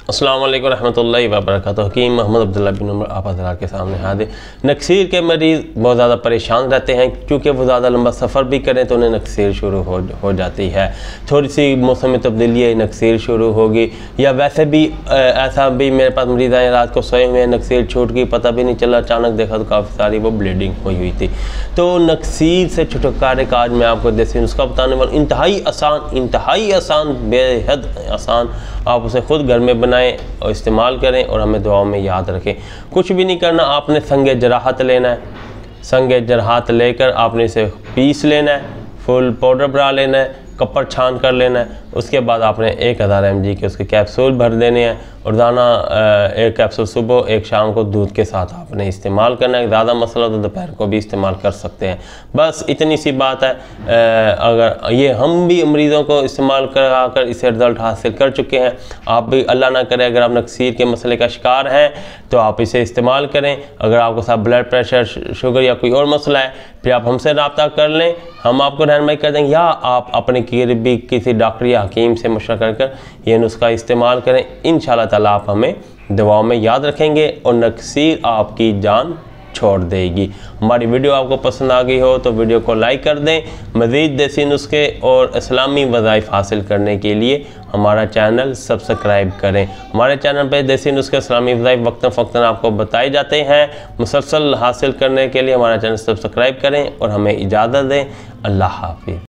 अस्सलाम वालेकुम रहमतुल्लाहि व बरकातुहू। हकीम मोहम्मद अब्दुल्ला बिन उमर आप हज़रात के सामने हाजिर। नक्सीर के मरीज़ बहुत ज़्यादा परेशान रहते हैं क्योंकि वो ज़्यादा लंबा सफ़र भी करें तो उन्हें नक्सीर शुरू हो जाती है। थोड़ी सी मौसम में तब्दीली है, नक्सीर शुरू होगी, या वैसे भी ऐसा भी मेरे पास मरीज़ आए रात को सोए हुए हैं, नक्सीर छूट गई, पता भी नहीं चला, अचानक देखा तो काफ़ी सारी वो ब्लीडिंग हुई थी। तो नक्सीर से छुटकारे का आज मैं आपको देसी नुस्खा बताने वाला, इंतहाई आसान, बेहद आसान। आप उसे ख़ुद घर में बनाएं और इस्तेमाल करें और हमें दुआओं में याद रखें। कुछ भी नहीं करना, आपने संगे जराहत लेना है। संगे जराहत लेकर आपने इसे पीस लेना है, फुल पाउडर बना लेना है, कपड़ छान कर लेना है। उसके बाद आपने 1000 mg के उसके कैप्सूल भर देने हैं और रोज़ाना एक कैप्सूल सुबह एक शाम को दूध के साथ आपने इस्तेमाल करना है। ज़्यादा मसला तो दोपहर को भी इस्तेमाल कर सकते हैं। बस इतनी सी बात है। अगर ये हम भी मरीज़ों को इस्तेमाल करा कर इसे रिज़ल्ट हासिल कर चुके हैं। आप भी अल्लाह ना करे अगर आप नक्सीर के मसले का शिकार हैं तो आप इसे इस्तेमाल करें। अगर आपके साथ ब्लड प्रेशर, शुगर या कोई और मसला है फिर आप हमसे रब्ता कर लें, हम आपको रहनुमाई कर देंगे, या आप अपने करीबी किसी डॉक्टर या हकीम से मशवरा कर ये नुस्खा इस्तेमाल करें। इंशाअल्लाह ताला आप हमें दुआओं में याद रखेंगे और नक्सीर आपकी जान छोड़ देगी। हमारी वीडियो आपको पसंद आ गई हो तो वीडियो को लाइक कर दें। मज़ीद देसी नुस्खे और इस्लामी वज़ाइफ हासिल करने के लिए हमारा चैनल सब्सक्राइब करें। हमारे चैनल पर देसी नुस्खे, इस्लामी वज़ाइफ वक्तन फ़क्तन आपको बताए जाते हैं। मुसलसल हासिल करने के लिए हमारा चैनल सब्सक्राइब करें और हमें इजाज़त दें। अल्लाह हाफ़िज़।